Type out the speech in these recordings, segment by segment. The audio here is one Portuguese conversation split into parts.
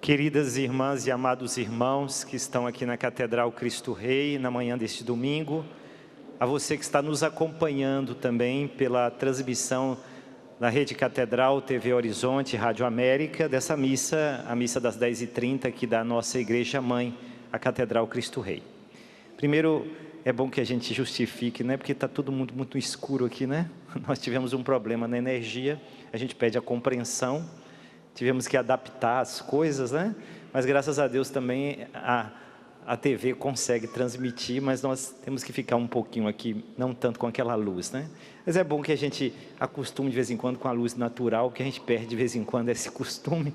Queridas irmãs e amados irmãos que estão aqui na Catedral Cristo Rei, na manhã deste domingo, a você que está nos acompanhando também pela transmissão da Rede Catedral, TV Horizonte, Rádio América, dessa missa, a missa das 10h30 aqui da nossa Igreja Mãe, a Catedral Cristo Rei. Primeiro, é bom que a gente justifique, né? Porque está todo mundo muito escuro aqui, né? Nós tivemos um problema na energia, a gente pede a compreensão. Tivemos que adaptar as coisas, né? Mas graças a Deus também a TV consegue transmitir, mas nós temos que ficar um pouquinho aqui, não tanto com aquela luz, né? Mas é bom que a gente acostume de vez em quando com a luz natural, que a gente perde de vez em quando esse costume.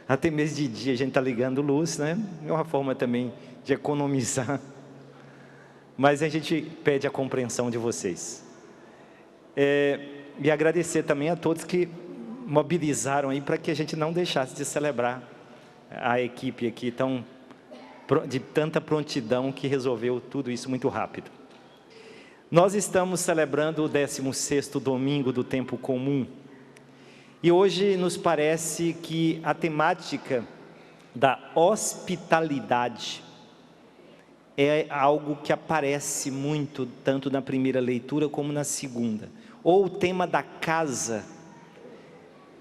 Até mesmo de dia a gente está ligando luz, né? É uma forma também de economizar. Mas a gente pede a compreensão de vocês. E agradecer também a todos que mobilizaram aí para que a gente não deixasse de celebrar a equipe aqui de tanta prontidão que resolveu tudo isso muito rápido. Nós estamos celebrando o 16º domingo do tempo comum e hoje nos parece que a temática da hospitalidade é algo que aparece muito tanto na primeira leitura como na segunda, ou o tema da casa.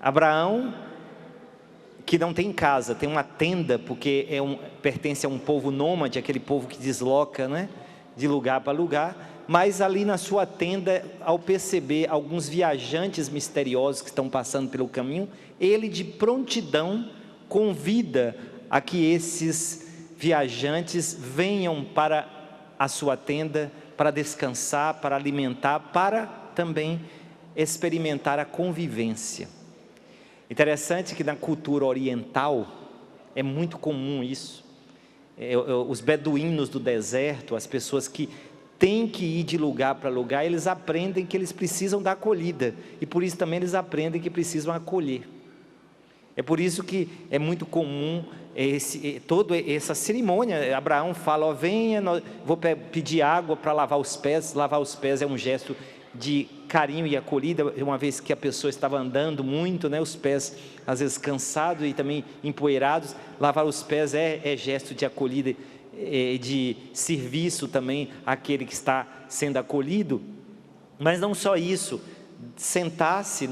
Abraão, que não tem casa, tem uma tenda, porque pertence a um povo nômade, aquele povo que desloca, né, de lugar para lugar, mas ali na sua tenda, ao perceber alguns viajantes misteriosos que estão passando pelo caminho, ele de prontidão convida a que esses viajantes venham para a sua tenda, para descansar, para alimentar, para também experimentar a convivência. Interessante que na cultura oriental é muito comum isso. Os beduínos do deserto, as pessoas que têm que ir de lugar para lugar, eles aprendem que eles precisam da acolhida e por isso também eles aprendem que precisam acolher. É por isso que é muito comum toda essa cerimônia. Abraão fala, venha, vou pedir água para lavar os pés é um gesto de carinho e acolhida, uma vez que a pessoa estava andando muito, né, os pés às vezes cansados e também empoeirados, lavar os pés é gesto de acolhida, de serviço também àquele que está sendo acolhido. Mas não só isso, sentar-se,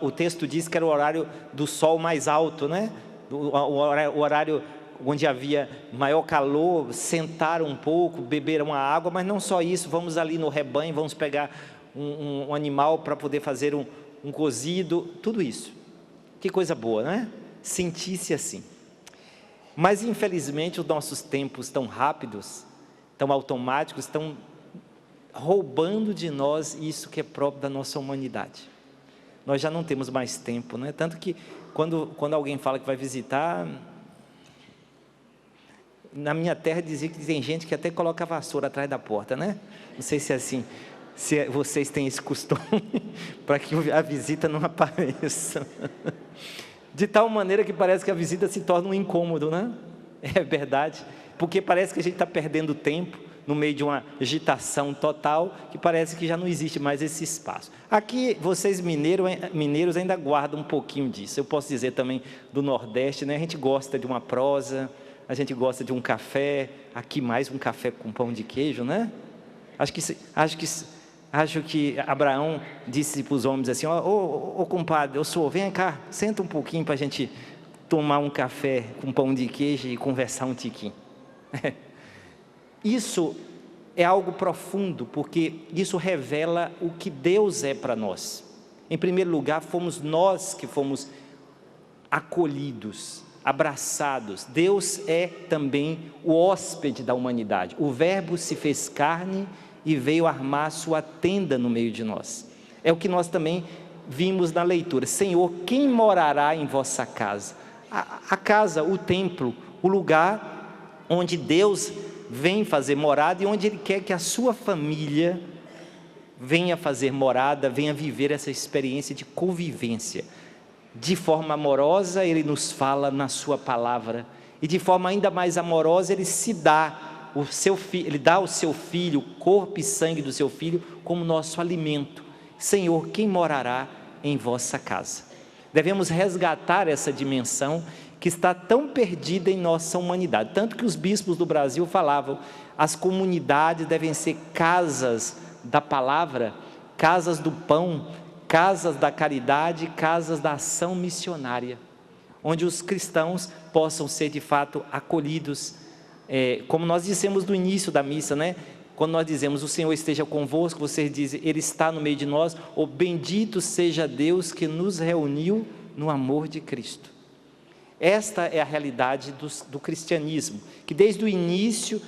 o texto diz que era o horário do sol mais alto, né? O horário onde havia maior calor, sentaram um pouco, beberam a água, mas não só isso, vamos ali no rebanho, vamos pegar um animal para poder fazer um cozido, tudo isso. Que coisa boa, né? Sentir-se assim. Mas infelizmente os nossos tempos tão rápidos, tão automáticos, estão roubando de nós isso que é próprio da nossa humanidade. Nós já não temos mais tempo, né? Tanto que quando alguém fala que vai visitar, na minha terra dizia que tem gente que até coloca a vassoura atrás da porta, né? Não sei se é assim, se vocês têm esse costume, para que a visita não apareça. De tal maneira que parece que a visita se torna um incômodo, né? É verdade, porque parece que a gente está perdendo tempo no meio de uma agitação total, que parece que já não existe mais esse espaço. Aqui, vocês mineiros ainda guardam um pouquinho disso. Eu posso dizer também do Nordeste, né? A gente gosta de uma prosa, a gente gosta de um café, aqui mais um café com pão de queijo, né? Acho que Abraão disse para os homens assim, ô compadre, vem cá, senta um pouquinho para a gente tomar um café com pão de queijo e conversar um tiquinho. Isso é algo profundo, porque isso revela o que Deus é para nós. Em primeiro lugar, fomos nós que fomos acolhidos, abraçados. Deus é também o hóspede da humanidade. O Verbo se fez carne e veio armar sua tenda no meio de nós. É o que nós também vimos na leitura. Senhor, quem morará em vossa casa? A casa, o templo, o lugar onde Deus vem fazer morada e onde Ele quer que a sua família venha fazer morada, venha viver essa experiência de convivência. De forma amorosa, Ele nos fala na sua palavra, e de forma ainda mais amorosa, Ele dá o seu Filho, o corpo e sangue do seu Filho, como nosso alimento. Senhor, quem morará em vossa casa? Devemos resgatar essa dimensão que está tão perdida em nossa humanidade. Tanto que os bispos do Brasil falavam, as comunidades devem ser casas da palavra, casas do pão, casas da caridade, casas da ação missionária, onde os cristãos possam ser de fato acolhidos, como nós dissemos no início da missa, né? Quando nós dizemos, o Senhor esteja convosco, vocês dizem, Ele está no meio de nós, ou bendito seja Deus que nos reuniu no amor de Cristo. Esta é a realidade do cristianismo, que desde o início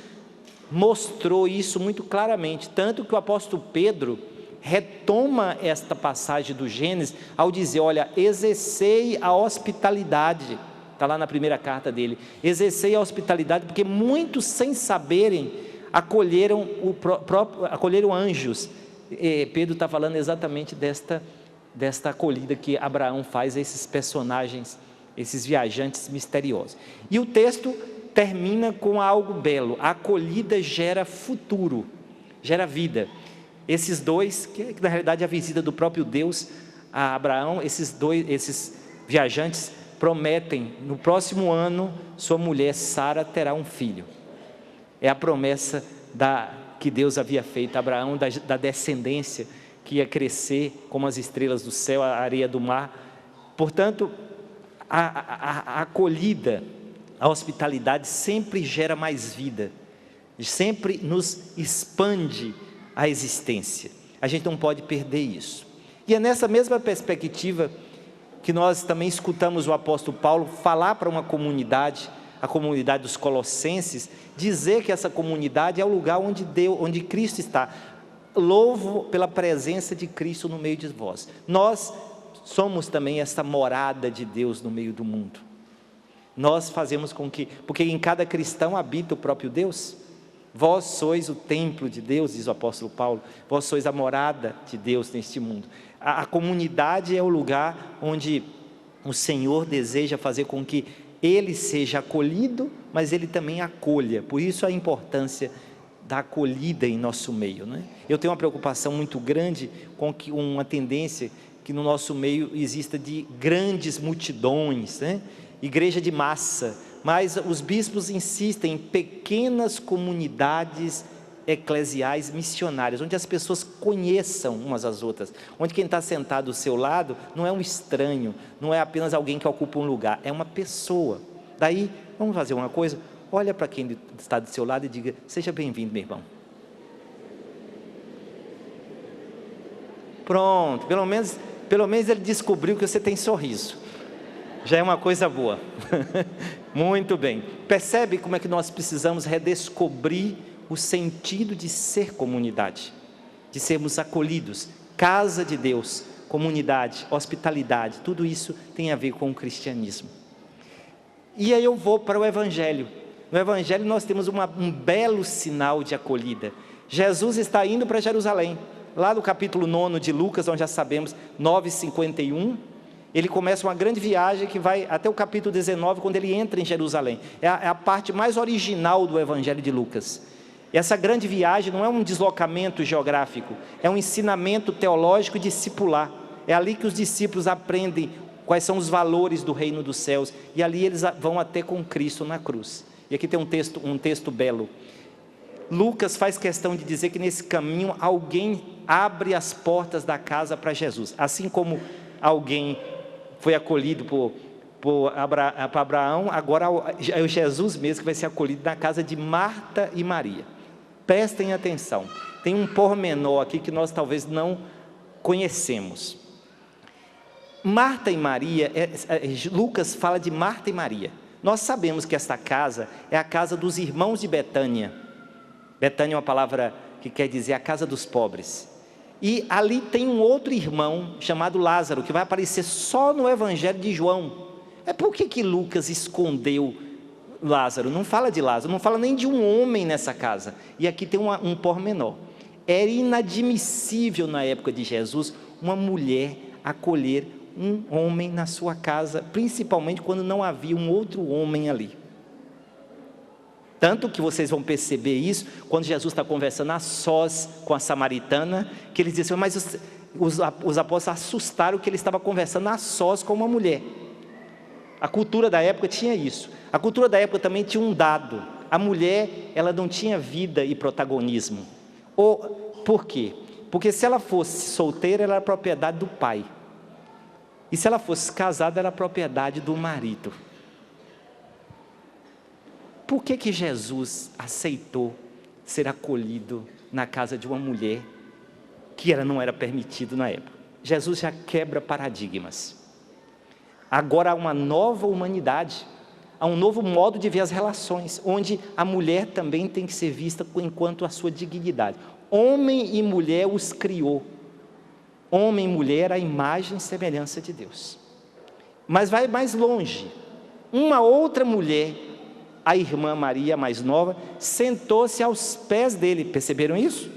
mostrou isso muito claramente, tanto que o apóstolo Pedro retoma esta passagem do Gênesis, ao dizer, olha, exercei a hospitalidade, está lá na primeira carta dele, exercei a hospitalidade, porque muitos sem saberem, acolheram anjos. Pedro está falando exatamente desta acolhida que Abraão faz a esses personagens, esses viajantes misteriosos. E o texto termina com algo belo, a acolhida gera futuro, gera vida. Esses dois, que na realidade é a visita do próprio Deus a Abraão, esses viajantes prometem, no próximo ano, sua mulher Sara terá um filho. É a promessa que Deus havia feito a Abraão, da descendência que ia crescer como as estrelas do céu, a areia do mar. Portanto, a acolhida, a hospitalidade sempre gera mais vida, sempre nos expande a existência. A gente não pode perder isso. E é nessa mesma perspectiva que nós também escutamos o apóstolo Paulo falar para uma comunidade, a comunidade dos Colossenses, dizer que essa comunidade é o lugar onde Cristo está. Louvo pela presença de Cristo no meio de vós. Nós somos também essa morada de Deus no meio do mundo. Nós fazemos porque em cada cristão habita o próprio Deus. Vós sois o templo de Deus, diz o apóstolo Paulo, vós sois a morada de Deus neste mundo. A comunidade é o lugar onde o Senhor deseja fazer com que Ele seja acolhido, mas Ele também acolha. Por isso a importância da acolhida em nosso meio, né? Eu tenho uma preocupação muito grande com uma tendência que no nosso meio exista de grandes multidões, né? Igreja de massa, mas os bispos insistem em pequenas comunidades eclesiais missionárias, onde as pessoas conheçam umas às outras, onde quem está sentado do seu lado não é um estranho, não é apenas alguém que ocupa um lugar, é uma pessoa. Daí, vamos fazer uma coisa, olha para quem está do seu lado e diga, seja bem-vindo, meu irmão. Pronto, pelo menos ele descobriu que você tem sorriso, já é uma coisa boa. Muito bem, percebe como é que nós precisamos redescobrir o sentido de ser comunidade, de sermos acolhidos, casa de Deus, comunidade, hospitalidade, tudo isso tem a ver com o cristianismo. E aí eu vou para o Evangelho. No Evangelho nós temos um belo sinal de acolhida. Jesus está indo para Jerusalém, lá no capítulo 9 de Lucas, nós já sabemos, 9:51, ele começa uma grande viagem que vai até o capítulo 19, quando ele entra em Jerusalém. É a parte mais original do Evangelho de Lucas. E essa grande viagem não é um deslocamento geográfico, é um ensinamento teológico discipular. É ali que os discípulos aprendem quais são os valores do reino dos céus, e ali eles vão até com Cristo na cruz. E aqui tem um texto belo. Lucas faz questão de dizer que nesse caminho alguém abre as portas da casa para Jesus, assim como alguém foi acolhido por Abraão, agora é o Jesus mesmo que vai ser acolhido na casa de Marta e Maria. Prestem atenção, tem um pormenor aqui que nós talvez não conhecemos. Marta e Maria, Lucas fala de Marta e Maria. Nós sabemos que esta casa é a casa dos irmãos de Betânia. Betânia é uma palavra que quer dizer a casa dos pobres. E ali tem um outro irmão chamado Lázaro, que vai aparecer só no Evangelho de João. Por que Lucas escondeu Lázaro? Não fala de Lázaro, não fala nem de um homem nessa casa. E aqui tem um pormenor. Era inadmissível na época de Jesus uma mulher acolher um homem na sua casa, principalmente quando não havia um outro homem ali. Tanto que vocês vão perceber isso quando Jesus está conversando a sós com a samaritana, que eles dizem, mas os apóstolos assustaram que ele estava conversando a sós com uma mulher. A cultura da época tinha isso. A cultura da época também tinha um dado: a mulher, ela não tinha vida e protagonismo. Por quê? Porque se ela fosse solteira, ela era propriedade do pai, e se ela fosse casada, era propriedade do marido. Por que Jesus aceitou ser acolhido na casa de uma mulher que não era permitido na época? Jesus já quebra paradigmas. Agora há uma nova humanidade, há um novo modo de ver as relações, onde a mulher também tem que ser vista enquanto a sua dignidade. Homem e mulher os criou. Homem e mulher, a imagem e semelhança de Deus. Mas vai mais longe. Uma outra mulher, a irmã Maria, mais nova, sentou-se aos pés dele. Perceberam isso?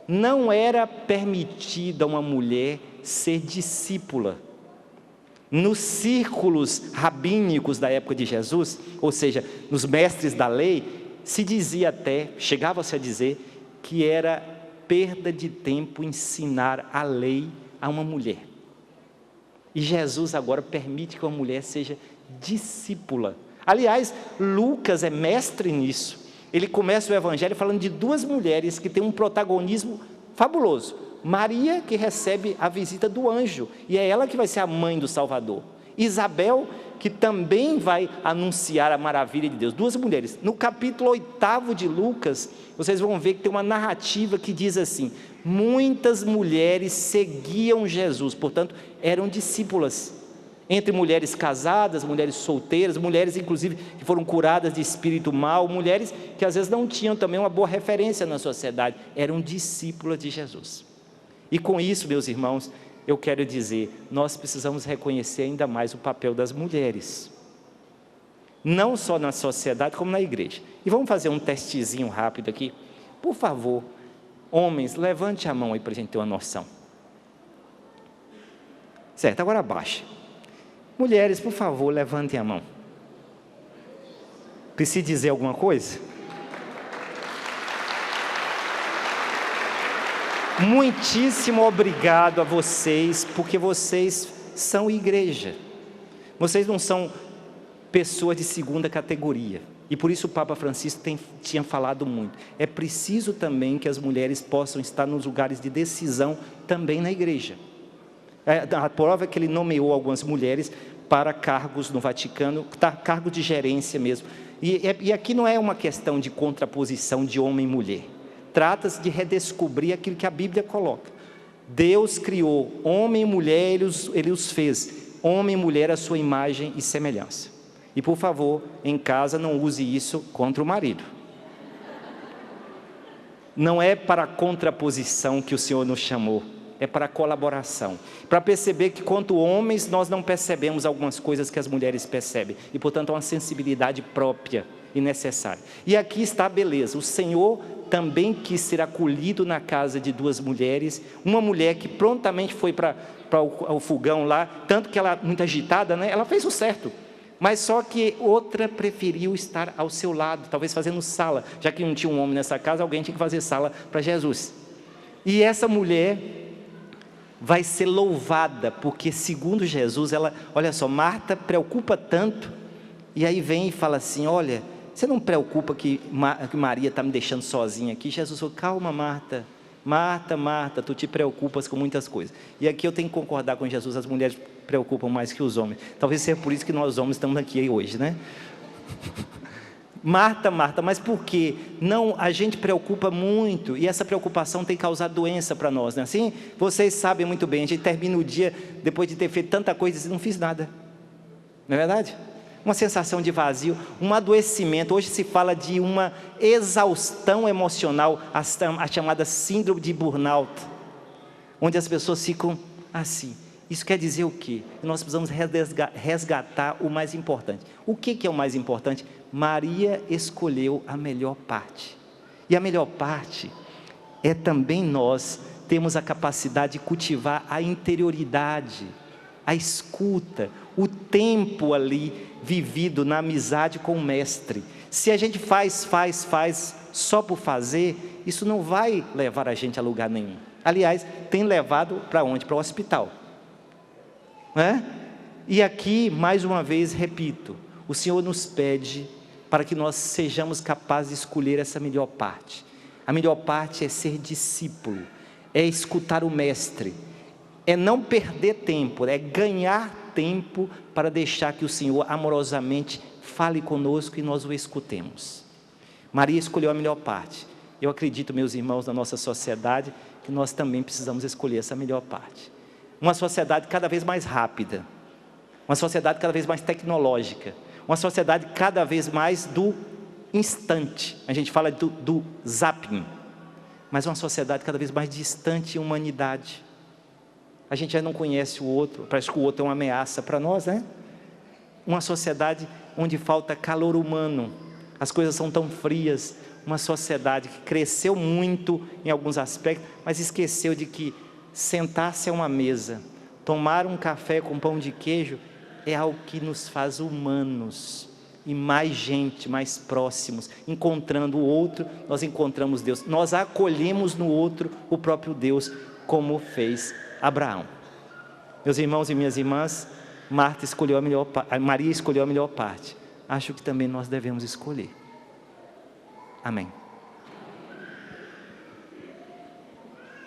Não era permitida uma mulher ser discípula. Nos círculos rabínicos da época de Jesus, ou seja, nos mestres da lei, se dizia até, chegava-se a dizer, que era perda de tempo ensinar a lei a uma mulher. E Jesus agora permite que uma mulher seja discípula. Aliás, Lucas é mestre nisso. Ele começa o evangelho falando de duas mulheres que têm um protagonismo fabuloso. Maria, que recebe a visita do anjo, e é ela que vai ser a mãe do Salvador. Isabel, que também vai anunciar a maravilha de Deus. Duas mulheres. No capítulo 8 de Lucas, vocês vão ver que tem uma narrativa que diz assim: muitas mulheres seguiam Jesus, portanto, eram discípulas. Entre mulheres casadas, mulheres solteiras, mulheres inclusive que foram curadas de espírito mau, mulheres que às vezes não tinham também uma boa referência na sociedade, eram discípulas de Jesus. E com isso, meus irmãos, eu quero dizer, nós precisamos reconhecer ainda mais o papel das mulheres, não só na sociedade como na igreja. E vamos fazer um testezinho rápido aqui. Por favor, homens, levante a mão aí para a gente ter uma noção. Certo, agora abaixe. Mulheres, por favor, levantem a mão. Precisa dizer alguma coisa? Muitíssimo obrigado a vocês, porque vocês são igreja. Vocês não são pessoas de segunda categoria. E por isso o Papa Francisco tinha falado muito. É preciso também que as mulheres possam estar nos lugares de decisão também na igreja. A prova é que ele nomeou algumas mulheres para cargos no Vaticano, cargo de gerência mesmo. E aqui não é uma questão de contraposição de homem e mulher. Trata-se de redescobrir aquilo que a Bíblia coloca. Deus criou homem e mulher, Ele os fez, homem e mulher à sua imagem e semelhança. E por favor, em casa não use isso contra o marido. Não é para a contraposição que o Senhor nos chamou, é para a colaboração, para perceber que quanto homens nós não percebemos algumas coisas que as mulheres percebem, e portanto é uma sensibilidade própria e necessária. E aqui está a beleza, o Senhor também quis ser acolhido na casa de duas mulheres, uma mulher que prontamente foi para o fogão lá, tanto que ela, muito agitada, né? Ela fez o certo, mas só que outra preferiu estar ao seu lado, talvez fazendo sala, já que não tinha um homem nessa casa, alguém tinha que fazer sala para Jesus. E essa mulher vai ser louvada, porque segundo Jesus, ela, olha só, Marta preocupa tanto, e aí vem e fala assim, olha, você não preocupa que Maria está me deixando sozinha aqui? Jesus falou, calma Marta, Marta, Marta, tu te preocupas com muitas coisas. E aqui eu tenho que concordar com Jesus, as mulheres preocupam mais que os homens, talvez seja por isso que nós homens estamos aqui hoje, né? Marta, Marta, mas por quê? Não, a gente preocupa muito, e essa preocupação tem causado doença para nós, não é assim? Vocês sabem muito bem, a gente termina o dia, depois de ter feito tanta coisa, e diz, não fiz nada, não é verdade? Uma sensação de vazio, um adoecimento. Hoje se fala de uma exaustão emocional, a chamada síndrome de burnout, onde as pessoas ficam assim. Isso quer dizer o quê? Nós precisamos resgatar o mais importante. O que é o mais importante? Maria escolheu a melhor parte, e a melhor parte é também nós temos a capacidade de cultivar a interioridade, a escuta, o tempo ali vivido na amizade com o mestre. Se a gente faz só por fazer, isso não vai levar a gente a lugar nenhum. Aliás, tem levado para onde? Para o hospital, não é? E aqui, mais uma vez, repito, o Senhor nos pede para que nós sejamos capazes de escolher essa melhor parte. A melhor parte é ser discípulo, é escutar o Mestre, é não perder tempo, é ganhar tempo para deixar que o Senhor amorosamente fale conosco e nós o escutemos. Maria escolheu a melhor parte. Eu acredito, meus irmãos, na nossa sociedade, que nós também precisamos escolher essa melhor parte. Uma sociedade cada vez mais rápida, uma sociedade cada vez mais tecnológica, uma sociedade cada vez mais do instante. A gente fala do zapping, mas uma sociedade cada vez mais distante em humanidade. A gente já não conhece o outro, parece que o outro é uma ameaça para nós, né? Uma sociedade onde falta calor humano, as coisas são tão frias, uma sociedade que cresceu muito em alguns aspectos, mas esqueceu de que sentar-se a uma mesa, tomar um café com pão de queijo, é algo que nos faz humanos, e mais gente, mais próximos. Encontrando o outro, nós encontramos Deus, nós acolhemos no outro o próprio Deus, como fez Abraão. Meus irmãos e minhas irmãs, Maria escolheu a melhor parte. Acho que também nós devemos escolher. Amém.